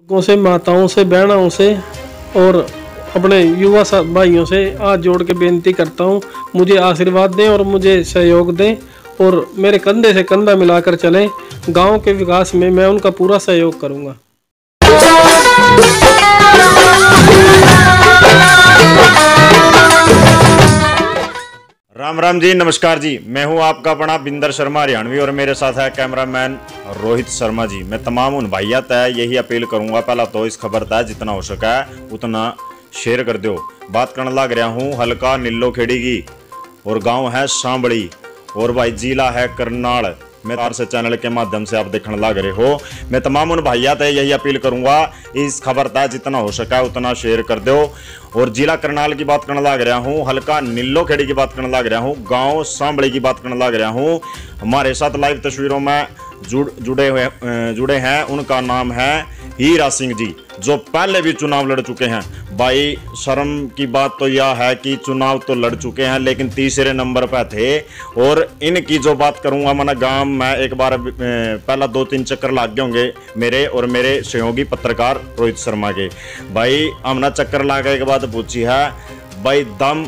लोगों से, माताओं से, बहनों से और अपने युवा भाइयों से हाथ जोड़ के बेनती करता हूँ, मुझे आशीर्वाद दें और मुझे सहयोग दें और मेरे कंधे से कंधा मिलाकर चलें। गांव के विकास में मैं उनका पूरा सहयोग करूंगा। राम राम जी, नमस्कार जी। मैं हूं आपका अपना बिंदर शर्मा हरियाणवी और मेरे साथ है कैमरामैन रोहित शर्मा जी। मैं तमाम उन भाइयों तय यही अपील करूंगा, पहला तो इस खबर तय जितना हो सका उतना शेयर कर दो। बात करने लग रहा हूं हल्का नीलो खेड़ी की और गांव है सांबड़ी और भाई जिला है करनाल। मैं तार से चैनल के माध्यम से आप देखने लग रहे हो। मैं तमाम उन भाइयों तय यही अपील करूंगा, इस खबर तय जितना हो सका उतना शेयर कर दो। और जिला करनाल की बात करने लग रहा हूँ, हल्का नीलो खेड़ी की बात करने लग रहा हूँ, गांव सांबड़ी की बात करने लग रहा हूँ। हमारे साथ लाइव तस्वीरों में जुड़े हैं, उनका नाम है हीरा सिंह जी, जो पहले भी चुनाव लड़ चुके हैं। भाई शर्म की बात तो यह है कि चुनाव तो लड़ चुके हैं लेकिन तीसरे नंबर पर थे। और इनकी जो बात करूंगा, मैंने गांव में एक बार पहला 2-3 चक्कर लग गए होंगे मेरे और मेरे सहयोगी पत्रकार रोहित शर्मा के। भाई हमने चक्कर लगाने के बाद पूछी है भाई दम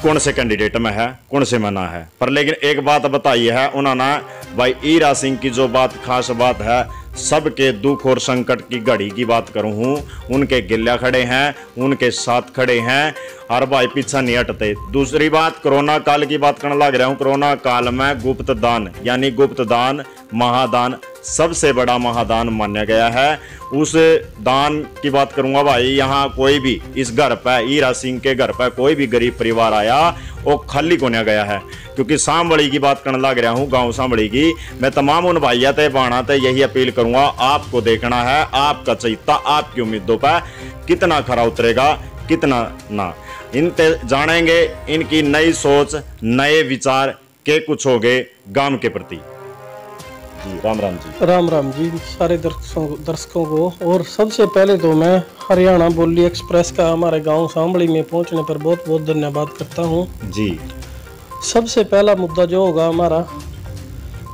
कौन से कैंडिडेट में है, कौन से में ना है। पर लेकिन एक बात बताई है उन्होंने, भाई हीरा सिंह की जो बात खास बात है, सबके दुख और संकट की घड़ी की बात करूं हूं, उनके गिल्ला खड़े हैं, उनके साथ खड़े हैं और भाई पीछा नहीं हटते। दूसरी बात कोरोना काल की बात करने लग रहा हूं। कोरोना काल में गुप्त दान यानी गुप्त दान महादान सबसे बड़ा महादान माना गया है। उस दान की बात करूंगा भाई, यहाँ कोई भी इस घर पर हीरा सिंह के घर पर कोई भी गरीब परिवार आया वो खाली को नहीं गया है। क्योंकि सांबड़ी की बात करने लग रहा हूँ, गांव सांबड़ी की, मैं तमाम उन भाइयों तय बाणा तय यही अपील करूंगा, आपको देखना है आपका चैता आपकी उम्मीदों पर कितना खरा उतरेगा कितना ना। इन जानेंगे इनकी नई सोच नए विचार के कुछ हो गए गांव के प्रति। जी राम राम जी। राम राम जी सारे दर्शकों को। और सबसे पहले तो मैं हरियाणा बोली एक्सप्रेस का हमारे गांव सांबड़ी में पहुंचने पर बहुत बहुत धन्यवाद करता हूं जी। सबसे पहला मुद्दा जो होगा हमारा,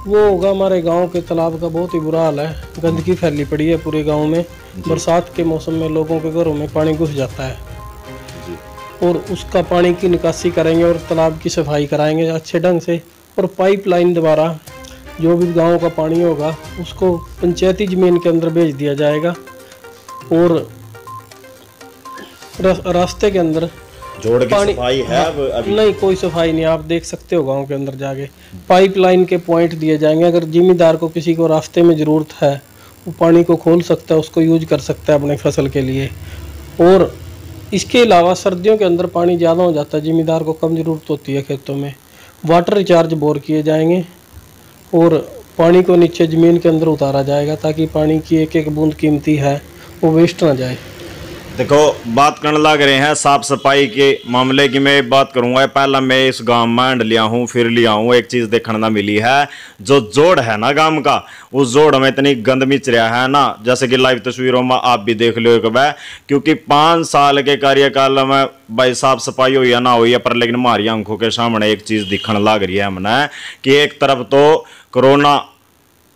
वो होगा हमारे गांव के तालाब का बहुत ही बुरा हाल है। गंदगी फैली पड़ी है पूरे गांव में। बरसात के मौसम में लोगों के घरों में पानी घुस जाता है जी। और उसका पानी की निकासी करेंगे और तालाब की सफाई कराएंगे अच्छे ढंग से। और पाइपलाइन द्वारा जो भी गांव का पानी होगा उसको पंचायती जमीन के अंदर भेज दिया जाएगा। और रास्ते के अंदर जोड़ की सफाई है अभी? नहीं, कोई सफाई नहीं। आप देख सकते हो गांव के अंदर जाके पाइपलाइन के पॉइंट दिए जाएंगे। अगर जिम्मेदार को किसी को रास्ते में ज़रूरत है वो पानी को खोल सकता है, उसको यूज कर सकता है अपने फसल के लिए। और इसके अलावा सर्दियों के अंदर पानी ज़्यादा हो जाता है, जिम्मेदार को कम ज़रूरत होती है खेतों में, वाटर रिचार्ज बोर किए जाएंगे और पानी को नीचे ज़मीन के अंदर उतारा जाएगा ताकि पानी की एक एक बूंद कीमती है वो वेस्ट ना जाए। देखो बात करने लग रहे हैं साफ सफाई के मामले की। मैं बात करूंगा, पहला मैं इस गांव में एंड लिया हूं फिर लिया हूं, एक चीज़ देखने ना मिली है। जो जोड़ है ना गांव का, उस जोड़ में इतनी गंद मिच रहा है ना, जैसे कि लाइव तस्वीरों में आप भी देख लो एक बार। क्योंकि 5 साल के कार्यकाल में भाई साफ सफाई हुई या ना हुई है, पर लेकिन हमारी आंखों के सामने एक चीज़ दिखने लग रही है हमने कि एक तरफ तो कोरोना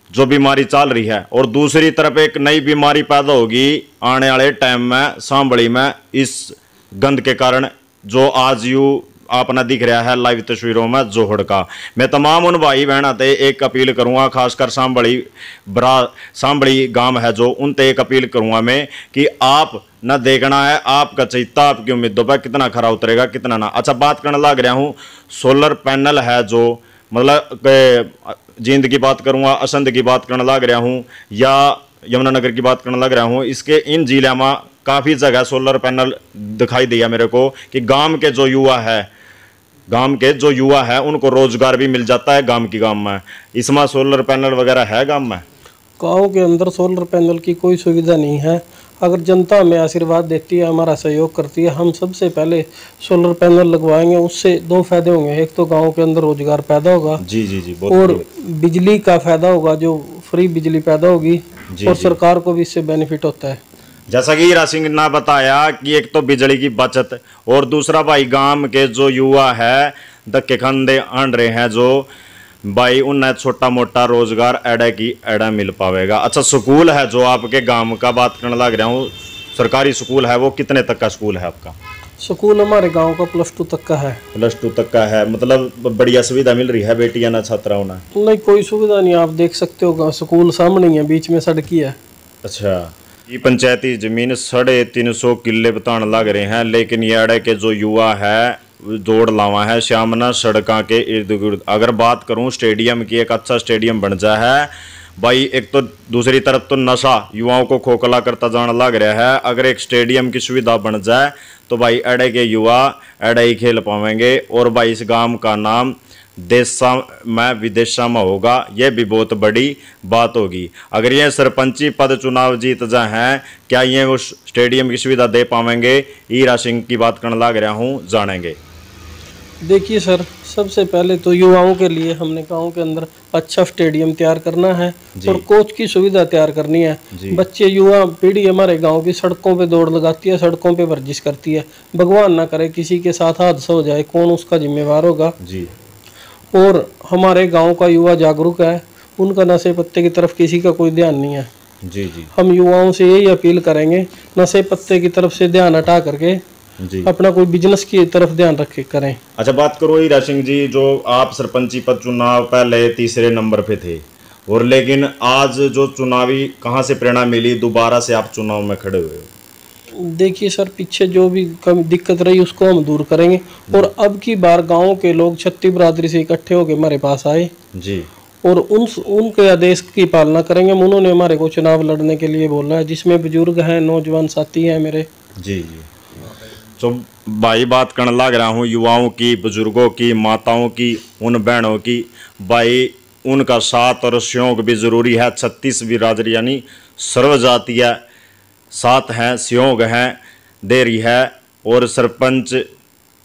जो बीमारी चल रही है और दूसरी तरफ एक नई बीमारी पैदा होगी आने वाले टाइम में सांबड़ी में इस गंद के कारण, जो आज यू आपने दिख रहा है लाइव तस्वीरों में जोहड़ का। मैं तमाम उन भाई बहन आते एक अपील करूंगा, खासकर सांबड़ी गांव है जो, उनते एक अपील करूंगा मैं कि आप न देखना है आपका चैता आपकी उम्मीदों पर कितना खरा उतरेगा कितना ना। अच्छा बात करने लग रहा हूँ, सोलर पैनल है जो, मतलब जींद की बात करूंगा, असंध की बात करने लग रहा हूं या यमुनानगर की बात करने लग रहा हूं, इसके इन जिले में काफ़ी जगह सोलर पैनल दिखाई दिया मेरे को कि गांव के जो युवा है उनको रोजगार भी मिल जाता है गांव में। इसमें सोलर पैनल वगैरह है गांव में? गांव के अंदर सोलर पैनल की कोई सुविधा नहीं है। अगर जनता हमें आशीर्वाद देती है, हमारा सहयोग करती है, हम सबसे पहले सोलर पैनल लगवाएंगे। उससे 2 फायदे होंगे, एक तो गांव के अंदर रोजगार पैदा होगा जी जी जी, और बिजली का फायदा होगा, जो फ्री बिजली पैदा होगी और सरकार को भी इससे बेनिफिट होता है। जैसा कि हीरा सिंह ने बताया कि एक तो बिजली की बचत और दूसरा भाई गांव के जो युवा है धक्के खाने आन रहे हैं, जो भाई उन्हें छोटा मोटा रोजगार एड़ा की एड़ा मिल पावेगा। अच्छा, स्कूल है जो आपके गांव का बात करने लग रहा हूँ, सरकारी स्कूल है, वो कितने तक का स्कूल है आपका? स्कूल हमारे गांव का +2 तक का है। +2 तक का है, मतलब बढ़िया सुविधा मिल रही है बेटियां ना छात्राओं ना? नहीं, कोई सुविधा नहीं, आप देख सकते हो स्कूल सामने ही है, बीच में सड़क ही है। अच्छा, ये पंचायती जमीन 350 किले बताने लग रहे हैं, लेकिन ये अड़े के जो युवा है दौड़ लावा है श्यामना सड़कों के इर्द गिर्द। अगर बात करूं स्टेडियम की, एक अच्छा स्टेडियम बन जा है भाई, एक तो दूसरी तरफ तो नशा युवाओं को खोखला करता जाना लग रहा है। अगर एक स्टेडियम की सुविधा बन जाए तो भाई अड़े के युवा अड़े ही खेल पाएंगे, और भाई इस गांव का नाम देशा में विदेशा में होगा, यह भी बहुत बड़ी बात होगी। अगर ये सरपंची पद चुनाव जीत जाए हैं, क्या ये उस स्टेडियम की सुविधा दे पाएंगे? हीरा सिंह की बात करने लग रहा हूँ, जानेंगे। देखिए सर, सबसे पहले तो युवाओं के लिए हमने गांव के अंदर अच्छा स्टेडियम तैयार करना है और कोच की सुविधा तैयार करनी है। बच्चे युवा पीढ़ी हमारे गांव की सड़कों पे दौड़ लगाती है, सड़कों पे वर्जिश करती है। भगवान ना करे किसी के साथ हादसा हो जाए, कौन उसका जिम्मेवार होगा? जी। और हमारे गांव का युवा जागरूक है, उनका नशे पत्ते की तरफ किसी का कोई ध्यान नहीं है। जी जी। हम युवाओं से यही अपील करेंगे, नशे पत्ते की तरफ से ध्यान हटा करके जी अपना कोई बिजनेस की तरफ ध्यान रखे करें। अच्छा, बात करो हीरा सिंह जी, जो आप सरपंची पद चुनाव पहले 3रे नंबर पे थे, और लेकिन आज जो चुनावी कहाँ से प्रेरणा मिली दोबारा से आप चुनाव में खड़े हुए हो? देखिए सर, पीछे जो भी कम दिक्कत रही उसको हम दूर करेंगे, और अब की बार गांव के लोग छत्ती बरादरी से इकट्ठे होकर हमारे पास आए जी, और उनके आदेश की पालना करेंगे। उन्होंने हमारे को चुनाव लड़ने के लिए बोला है, जिसमें बुजुर्ग हैं, नौजवान साथी हैं मेरे। जी जी। तो भाई बात करने लग रहा हूँ युवाओं की, बुजुर्गों की, माताओं की, उन बहनों की, भाई उनका साथ और सहयोग भी ज़रूरी है। 36 बिरादरी यानी सर्वजातीय साथ हैं, सहयोग हैं, दे रही है। और सरपंच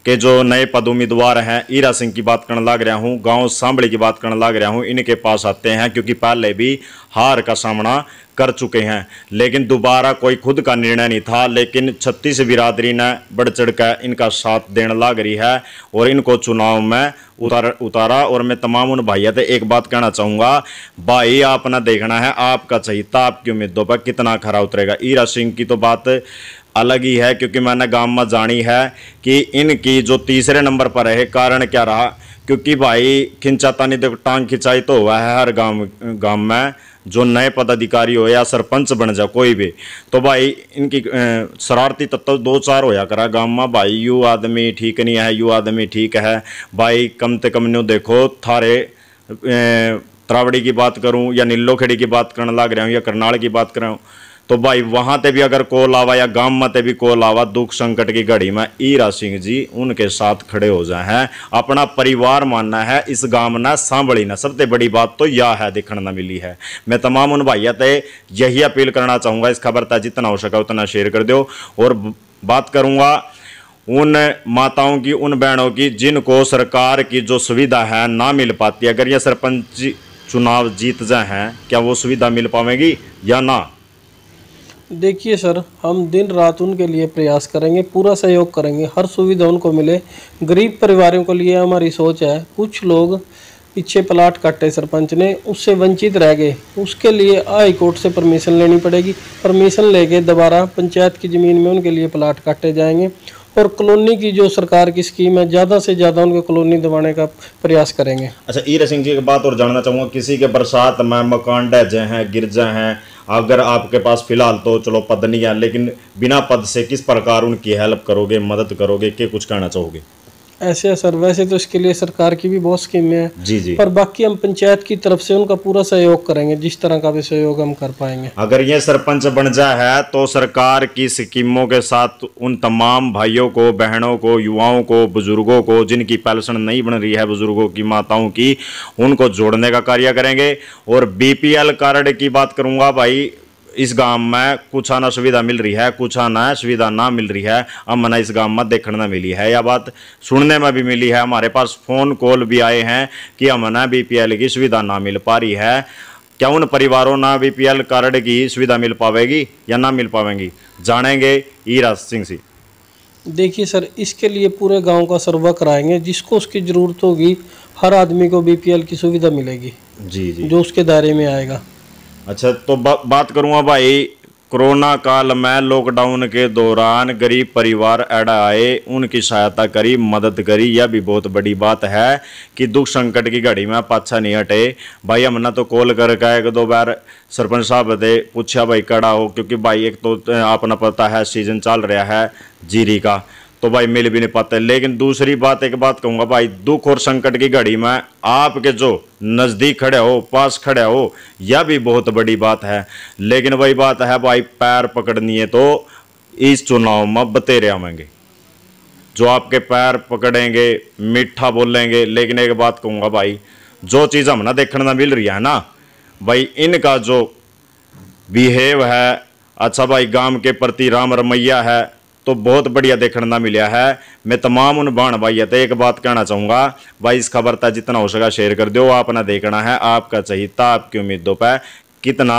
के जो नए पद उम्मीदवार हैं, हीरा सिंह की बात करने लग रहा हूँ, गांव सांबड़ी की बात करने लग रहा हूँ, इनके पास आते हैं क्योंकि पहले भी हार का सामना कर चुके हैं, लेकिन दोबारा कोई खुद का निर्णय नहीं था। लेकिन 36 बिरादरी ने बढ़ चढ़ कर इनका साथ देने लग रही है और इनको चुनाव में उतारा। और मैं तमाम उन भाइयों से एक बात कहना चाहूँगा, भाई आपने देखना है आपका चहिता आपकी उम्मीदों पर कितना खरा उतरेगा। हीरा सिंह की तो बात अलग ही है, क्योंकि मैंने गांव में जानी है कि इनकी जो 3रे नंबर पर है, कारण क्या रहा? क्योंकि भाई खिंचाता नहीं देखो टांग खिंचाई तो हुआ है हर गांव में। जो नए पदाधिकारी हो या सरपंच बन जाए कोई भी, तो भाई इनकी शरारती तत्व 2-4 होया करा गांव में। भाई यू आदमी ठीक नहीं है, यू आदमी ठीक है, भाई कम से कम न्यू देखो थारे त्रावड़ी की बात करूं या नीलोखेड़ी की बात करने लग रहा हूँ या करनाल की बात कर रहा हूँ, तो भाई वहां ते भी अगर कॉल आवा या गांव में ते भी कॉल आवा दुख संकट की घड़ी में, हीरा सिंह जी उनके साथ खड़े हो जाए हैं। अपना परिवार मानना है इस गांव ना सांभली ना, सबसे बड़ी बात तो यह है देखने ना मिली है। मैं तमाम उन भाइयों से यही अपील करना चाहूँगा, इस खबर तक जितना हो सका उतना शेयर कर दो। और बात करूँगा उन माताओं की, उन बहनों की जिनको सरकार की जो सुविधा है ना मिल पाती, अगर ये सरपंच चुनाव जीत जाए हैं, क्या वो सुविधा मिल पाएगी या ना? देखिए सर, हम दिन रात उनके लिए प्रयास करेंगे, पूरा सहयोग करेंगे, हर सुविधा उनको मिले। गरीब परिवारों के लिए हमारी सोच है। कुछ लोग पीछे प्लाट काटे सरपंच ने, उससे वंचित रह गए, उसके लिए हाई कोर्ट से परमिशन लेनी पड़ेगी। परमिशन लेके दोबारा पंचायत की ज़मीन में उनके लिए प्लाट काटे जाएंगे। और कॉलोनी की जो सरकार की स्कीम है, ज़्यादा से ज़्यादा उनको कॉलोनी दिवाने का प्रयास करेंगे। अच्छा, हीरा सिंह जी एक बात और जानना चाहूँगा, किसी के बरसात में मकान ढह जाए हैं, गिर जाए हैं, अगर आपके पास फिलहाल तो चलो पद नहीं है, लेकिन बिना पद से किस प्रकार उनकी हेल्प करोगे, मदद करोगे, क्या कुछ कहना चाहोगे? ऐसे है सर, वैसे तो इसके लिए सरकार की भी बहुत स्कीमें हैं जी जी, पर बाकी हम पंचायत की तरफ से उनका पूरा सहयोग करेंगे, जिस तरह का भी सहयोग हम कर पाएंगे। अगर ये सरपंच बन जाए है तो सरकार की स्कीमों के साथ उन तमाम भाइयों को, बहनों को, युवाओं को, बुजुर्गों को जिनकी पेंशन नहीं बन रही है, बुजुर्गों की, माताओं की, उनको जोड़ने का कार्य करेंगे। और बीपीएल कार्ड की बात करूंगा, भाई इस गांव में कुछ आना सुविधा मिल रही है, कुछ आना सुविधा ना मिल रही है, हमने इस गांव में देखने ना मिली है, या बात सुनने में भी मिली है। हमारे पास फ़ोन कॉल भी आए हैं कि हमने बीपीएल की सुविधा ना मिल पा रही है। क्या उन परिवारों ना बीपीएल कार्ड की सुविधा मिल पाएगी या ना मिल पाएगी, जानेंगे हीरा सिंह से। देखिए सर, इसके लिए पूरे गांव का सर्वे कराएंगे, जिसको उसकी ज़रूरत होगी हर आदमी को बीपीएल की सुविधा मिलेगी। जी जी, जो उसके दायरे में आएगा। अच्छा, तो बात करूँगा भाई, कोरोना काल में लॉकडाउन के दौरान गरीब परिवार एड़ा आए, उनकी सहायता करी, मदद करी, यह भी बहुत बड़ी बात है कि दुख संकट की घड़ी में पाछा नहीं हटे। भाई हमने तो कॉल करके एक दो बार सरपंच साहब दे पूछा भाई कड़ा हो, क्योंकि भाई एक तो आपने पता है सीजन चल रहा है जीरी का, तो भाई मिल भी नहीं पाते। लेकिन दूसरी बात, एक बात कहूँगा भाई, दुख और संकट की घड़ी में आपके जो नज़दीक खड़े हो, पास खड़े हो, यह भी बहुत बड़ी बात है। लेकिन वही बात है भाई, पैर पकड़नी है तो इस चुनाव में बतेरे आवेंगे, जो आपके पैर पकड़ेंगे, मीठा बोलेंगे। लेकिन एक बात कहूँगा भाई, जो चीज़ हम ना देखने ना मिल रही है ना भाई, इनका जो बिहेव है, अच्छा भाई गांव के प्रति राम रमैया है, तो बहुत बढ़िया देखने ना मिला है। मैं तमाम उन बाण भाई है तो एक बात कहना चाहूँगा भाई, इस खबर तक जितना हो सका शेयर कर दो। आपने देखना है आपका चाहिता आपकी उम्मीदों पर कितना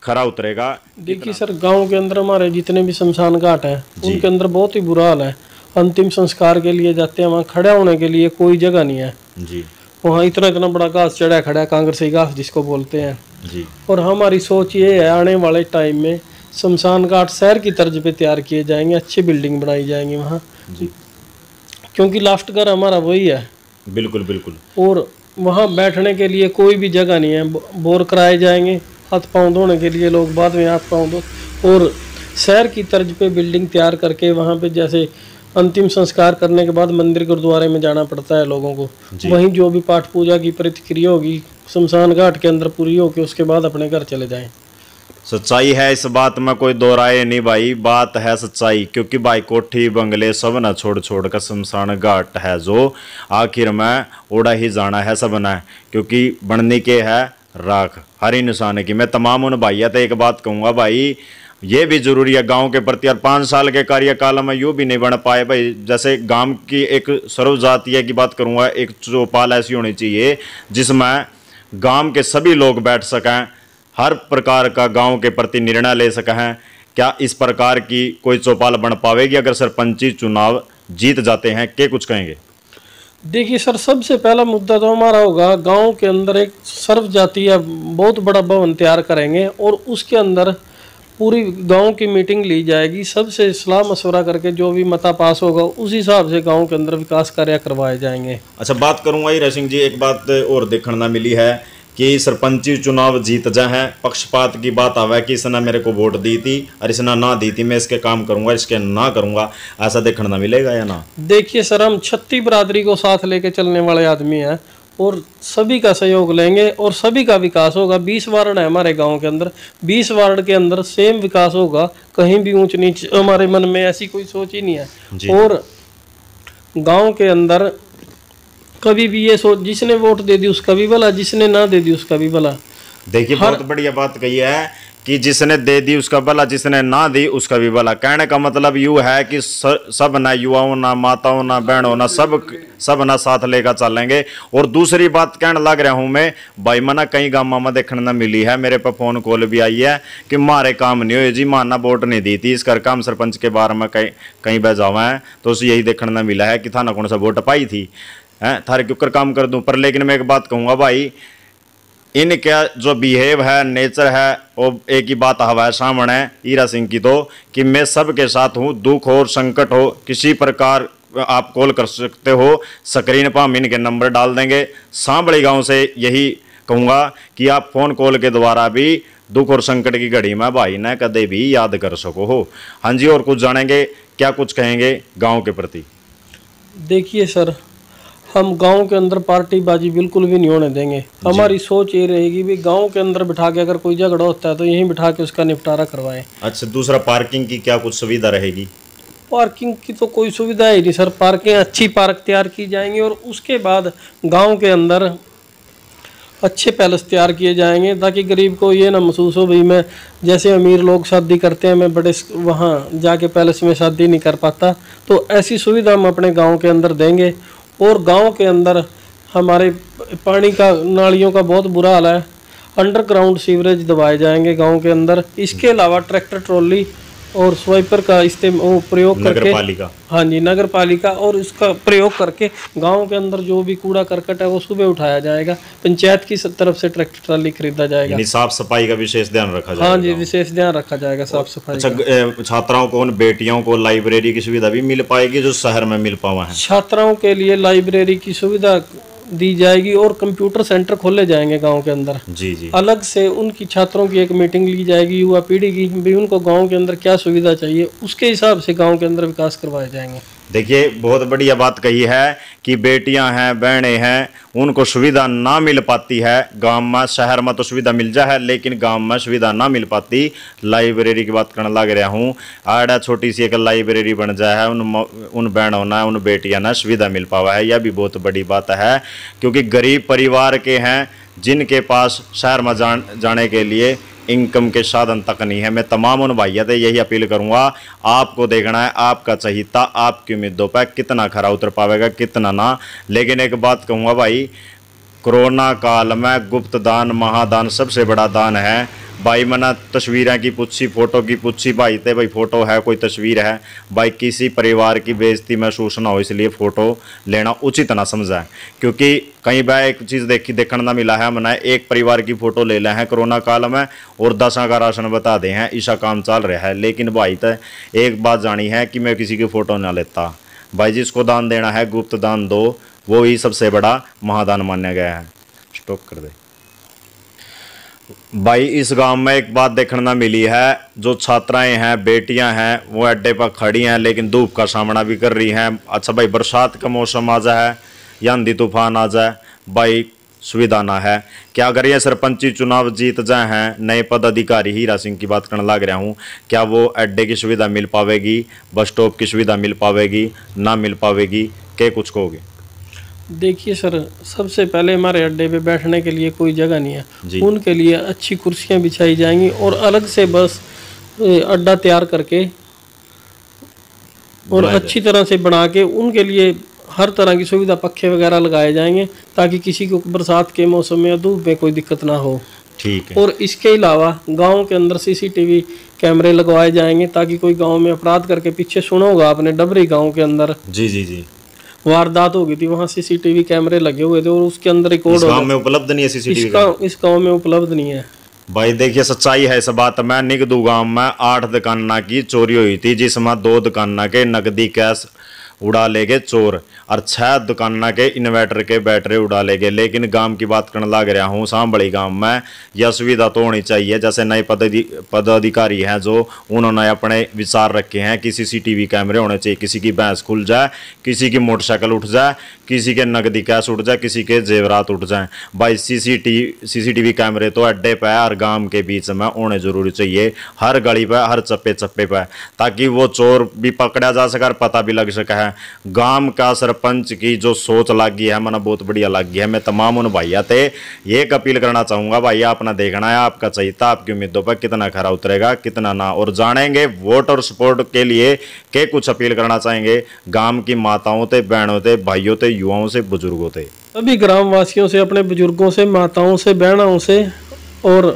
खरा उतरेगा। देखिए सर, गांव के अंदर हमारे जितने भी शमशान घाट हैं उनके अंदर बहुत ही बुरा हाल है। अंतिम संस्कार के लिए जाते हैं, वहाँ खड़ा होने के लिए कोई जगह नहीं है जी। वहाँ इतना इतना बड़ा घास चढ़ा खड़ा है, कांग्रेसी घास जिसको बोलते हैं जी। और हमारी सोच ये है आने वाले टाइम में शमशान घाट शहर की तर्ज पे तैयार किए जाएंगे, अच्छी बिल्डिंग बनाई जाएंगी वहाँ जी, क्योंकि लास्ट घर हमारा वही है। बिल्कुल बिल्कुल। और वहाँ बैठने के लिए कोई भी जगह नहीं है, बोर कराए जाएंगे, हाथ पाँव धोने के लिए लोग बाद में हाथ पाँव धो, और शहर की तर्ज पे बिल्डिंग तैयार करके वहाँ पे जैसे अंतिम संस्कार करने के बाद मंदिर गुरुद्वारे में जाना पड़ता है लोगों को, वहीं जो भी पाठ पूजा की प्रतिक्रिया होगी शमशान घाट के अंदर पूरी होकर उसके बाद अपने घर चले जाएं। सच्चाई है इस बात में, कोई दो राय नहीं भाई, बात है सच्चाई। क्योंकि भाई कोठी बंगले सब ना छोड़ छोड़ कर शमशान घाट है जो आखिर में उड़ा ही जाना है सब ना, क्योंकि बनने के है राख हर इंसान की। मैं तमाम उन भाइया तो एक बात कहूँगा भाई, ये भी जरूरी है गांव के प्रति। और 5 साल के कार्यकाल में यूँ भी नहीं बन पाए भाई, जैसे गांव की एक सर्वजातीय की बात करूँगा, एक चौपाल ऐसी होनी चाहिए जिसमें गांव के सभी लोग बैठ सकें, हर प्रकार का गांव के प्रति निर्णय ले सकें। क्या इस प्रकार की कोई चौपाल बन पावेगी अगर सरपंची चुनाव जीत जाते हैं? क्या कुछ कहेंगे? देखिए सर, सबसे पहला मुद्दा तो हमारा होगा गांव के अंदर एक सर्वजातीय बहुत बड़ा भवन तैयार करेंगे और उसके अंदर पूरी गांव की मीटिंग ली जाएगी, सबसे सलाह मशवरा करके जो भी मता पास होगा उस हिसाब से गांव के अंदर विकास कार्य करवाए जाएंगे। अच्छा, बात करूंगा हीरा सिंह जी, एक बात और देखने मिली है कि सरपंची चुनाव जीत जाए, पक्षपात की बात आवे कि इसने मेरे को वोट दी थी और इसने ना दी थी, मैं इसके काम करूंगा इसके ना करूंगा, ऐसा देखने मिलेगा या ना? देखिए सर, हम 36 बिरादरी को साथ लेके चलने वाले आदमी हैं और सभी का सहयोग लेंगे और सभी का विकास होगा। 20 वार्ड है हमारे गांव के अंदर, 20 वार्ड के अंदर सेम विकास होगा, कहीं भी ऊंच नीच हमारे मन में ऐसी कोई सोच ही नहीं है। और गांव के अंदर कभी भी ये सोच जिसने वोट दे दी उसका भी भला, जिसने ना दे दी उसका भी भला। देखिए बहुत बढ़िया बात कही है कि जिसने दे दी उसका भला, जिसने ना दी उसका भी भला। कहने का मतलब यूँ है कि सब ना युवाओं ना माताओं ना बहनों ना सब ना साथ लेकर चलेंगे। और दूसरी बात कहने लग रहा हूँ मैं भाई, मना कई गाँव में देखने न मिली है, मेरे पे फोन कॉल भी आई है कि मारे काम नहीं हुए जी, माना वोट नहीं दी थी, इस कर काम सरपंच के बारे में कहीं बजावा है तो उसे यही देखने न मिला है कि थाना कौन सा वोट पाई थी है, थारे क्यों कर काम कर दूं। पर लेकिन मैं एक बात कहूँगा भाई, इनका जो बिहेव है, नेचर है, वो एक ही बात हवा है सामने हीरा सिंह की तो कि मैं सबके साथ हूँ, दुख हो संकट हो किसी प्रकार आप कॉल कर सकते हो, स्क्रीन पर हम इनके नंबर डाल देंगे। सांबड़ी गांव से यही कहूँगा कि आप फ़ोन कॉल के द्वारा भी दुख और संकट की घड़ी में भाई ने कदे भी याद कर सको हो। हाँ जी, और कुछ जानेंगे, क्या कुछ कहेंगे गाँव के प्रति? देखिए सर, हम गांव के अंदर पार्टीबाजी बिल्कुल भी नहीं होने देंगे। हमारी सोच ये रहेगी भी गांव के अंदर बिठा के अगर कोई झगड़ा होता है तो यहीं बिठा के उसका निपटारा करवाएं। अच्छा, दूसरा पार्किंग की क्या कुछ सुविधा रहेगी? पार्किंग की तो कोई सुविधा ही नहीं सर, पार्किंग अच्छी पार्क तैयार की जाएंगी और उसके बाद गाँव के अंदर अच्छे पैलेस तैयार किए जाएंगे ताकि गरीब को ये ना महसूस हो भाई मैं, जैसे अमीर लोग शादी करते हैं मैं बड़े वहाँ जाके पैलेस में शादी नहीं कर पाता, तो ऐसी सुविधा हम अपने गाँव के अंदर देंगे। और गांव के अंदर हमारे पानी का नालियों का बहुत बुरा हाल है, अंडरग्राउंड सीवरेज दबाए जाएंगे गांव के अंदर। इसके अलावा ट्रैक्टर ट्रॉली और स्वाइपर का प्रयोग करके, नगर पालिका, हाँ जी नगर पालिका, और इसका प्रयोग करके गांव के अंदर जो भी कूड़ा करकट है वो सुबह उठाया जाएगा। पंचायत की तरफ से ट्रैक्टर ट्राली खरीदा जाएगा। यानी साफ सफाई का विशेष ध्यान रखा जाएगा। हाँ जी, विशेष ध्यान रखा जाएगा साफ सफाई। अच्छा, छात्राओं को, उन बेटियों को लाइब्रेरी की सुविधा भी मिल पाएगी जो शहर में मिल पावा है? छात्राओं के लिए लाइब्रेरी की सुविधा दी जाएगी और कंप्यूटर सेंटर खोले जाएंगे गांव के अंदर। जी जी। अलग से उनकी छात्रों की एक मीटिंग ली जाएगी, युवा पीढ़ी की भी, उनको गांव के अंदर क्या सुविधा चाहिए उसके हिसाब से गांव के अंदर विकास करवाए जाएंगे। देखिए, बहुत बढ़िया बात कही है कि बेटियां हैं, बहनें हैं, उनको सुविधा ना मिल पाती है गांव में। शहर में तो सुविधा मिल जाए लेकिन गांव में सुविधा ना मिल पाती। लाइब्रेरी की बात करने लग रहा हूँ, आड़ा छोटी सी एक लाइब्रेरी बन जाए है, उन बहनों ने, उन बेटियां ने सुविधा मिल पावा है, यह भी बहुत बड़ी बात है। क्योंकि गरीब परिवार के हैं जिनके पास शहर में जाने के लिए इनकम के साधन तक नहीं है। मैं तमाम उन भाइयों से यही अपील करूंगा, आपको देखना है आपका चहिता आपकी उम्मीदों पर कितना खरा उतर पावेगा, कितना ना। लेकिन एक बात कहूँगा भाई, कोरोना काल में गुप्त दान महादान सबसे बड़ा दान है भाई। मैंने तस्वीरें की पूछी, फोटो की पूछी भाई थे, भाई फोटो है कोई तस्वीर है भाई, किसी परिवार की बेइज्जती महसूस ना हो इसलिए फ़ोटो लेना उचित ना समझा है। क्योंकि कई बार एक चीज़ देखने ना मिला है, मैंने एक परिवार की फ़ोटो ले ली है कोरोना काल में और 10 का राशन बता दे हैं, ऐसा काम चल रहा है। लेकिन भाई तो एक बात जानी है कि मैं किसी की फ़ोटो ना लेता भाई। जिसको दान देना है गुप्त दान दो, वो ही सबसे बड़ा महादान माना गया है। स्टॉप कर दे भाई। इस गांव में एक बात देखने मिली है, जो छात्राएं हैं, बेटियां हैं, वो अड्डे पर खड़ी हैं लेकिन धूप का सामना भी कर रही हैं। अच्छा भाई, बरसात का मौसम आ जाए या आंधी तूफान आ जाए भाई, सुविधा ना है। क्या अगर ये सरपंची चुनाव जीत जाए हैं नए पदाधिकारी, हीरा सिंह की बात करने लग रहा हूँ, क्या वो अड्डे की सुविधा मिल पावेगी, बस स्टॉप की सुविधा मिल पावेगी, ना मिल पावेगी? क्या कुछ कहोगे? देखिए सर, सबसे पहले हमारे अड्डे पे बैठने के लिए कोई जगह नहीं है। उनके लिए अच्छी कुर्सियां बिछाई जाएंगी और अलग से बस अड्डा तैयार करके और अच्छी तरह से बना के उनके लिए हर तरह की सुविधा, पक्खे वगैरह लगाए जाएंगे ताकि किसी को बरसात के मौसम में या धूप में कोई दिक्कत ना हो। ठीक है। और इसके अलावा गांव के अंदर सीसीटीवी कैमरे लगवाए जाएंगे ताकि कोई गांव में अपराध करके, पीछे सुना होगा आपने डबरी गांव के अंदर जी जी जी वारदात हो गई थी, वहाँ सीसीटीवी कैमरे लगे हुए थे और उसके अंदर रिकॉर्ड। इस गांव में उपलब्ध नहीं है सीसीटीवी? इस गांव में उपलब्ध नहीं है भाई। देखिए, सच्चाई है इस बात में। निगदू गांव में 8 दुकाना की चोरी हुई थी, जिसमें 2 दुकाना के नकदी कैश उड़ा ले गए चोर और 6 दुकाना के इन्वर्टर के बैटरी उड़ा ले गए। लेकिन गांव की बात करने लग रहा हूँ, सांबड़ी गांव में यह सुविधा तो होनी चाहिए। जैसे नए पदाधिकारी हैं जो, उन्होंने अपने विचार रखे हैं कि सीसीटीवी कैमरे होने चाहिए। किसी की भैंस खुल जाए, किसी की मोटरसाइकिल उठ जाए, किसी के नकदी कैश उठ जाए, किसी के जेवरात उठ जाए भाई, सीसीटीवी कैमरे तो अड्डे पर और गांव के बीच में होने जरूरी चाहिए, हर गली पर, हर चप्पे चप्पे पर, ताकि वो चोर भी पकड़ा जा सके और पता भी लग सका है। गांव का सरपंच की जो सोच लगी है, मैंने बहुत बढ़िया लगी है। मैं तमाम उन भैया थे ये अपील करना चाहूंगा, भैया अपना देखना है आपका चहिता आपकी उम्मीदों पर कितना खरा उतरेगा, कितना ना। और जानेंगे वोट और सपोर्ट के लिए के कुछ अपील करना चाहेंगे गांव की माताओं से, बहनों से, भाइयों से, युवाओं से, बुजुर्गों से, सभी ग्राम वासियों से, अपने बुजुर्गों से, माताओं से, बहनों से और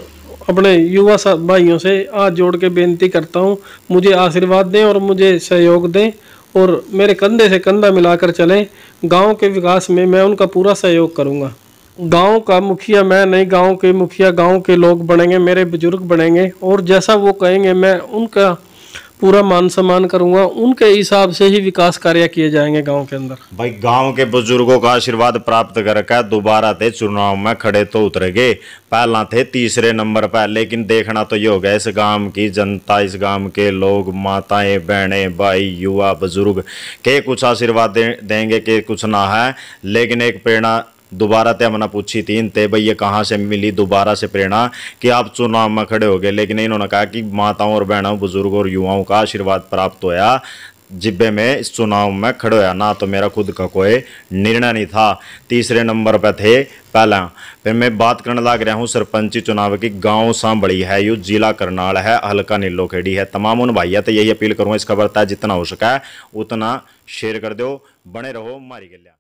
अपने युवा भाइयों से हाथ जोड़ के बेनती करता हूँ, मुझे आशीर्वाद दें और मुझे सहयोग दें और मेरे कंधे से कंधा मिलाकर चलें। गांव के विकास में मैं उनका पूरा सहयोग करूंगा। गांव का मुखिया मैं नहीं, गांव के मुखिया गांव के लोग बनेंगे, मेरे बुजुर्ग बनेंगे और जैसा वो कहेंगे मैं उनका पूरा मान सम्मान करूंगा। उनके हिसाब से ही विकास कार्य किए जाएंगे गांव के अंदर। भाई, गांव के बुजुर्गों का आशीर्वाद प्राप्त करके दोबारा थे चुनाव में खड़े तो उतरेंगे। पहला थे तीसरे नंबर पर, लेकिन देखना तो ये होगा इस गांव की जनता, इस गांव के लोग, माताएं, बहनें, भाई, युवा, बुजुर्ग के कुछ आशीर्वाद देंगे के कुछ ना है। लेकिन एक प्रेरणा दोबारा ते हमने पूछी थी इनते, भाई ये कहाँ से मिली दोबारा से प्रेरणा कि आप चुनाव में खड़े हो गए। लेकिन इन्होंने कहा कि माताओं और बहनों, बुजुर्गों और युवाओं का आशीर्वाद प्राप्त होया जिब्बे में इस चुनाव में खड़े होया, ना तो मेरा खुद का कोई निर्णय नहीं था। तीसरे नंबर पर थे पहला। फिर मैं बात करने लग रहा हूँ सरपंची चुनाव की। गांव सांबड़ी है, यू जिला करनाल है, हल्का नीलोखेड़ी है। तमाम उन भैया तो यही अपील करूँगा, इस खबर तक जितना हो सका उतना शेयर कर दो। बने रहो मारी गल्या।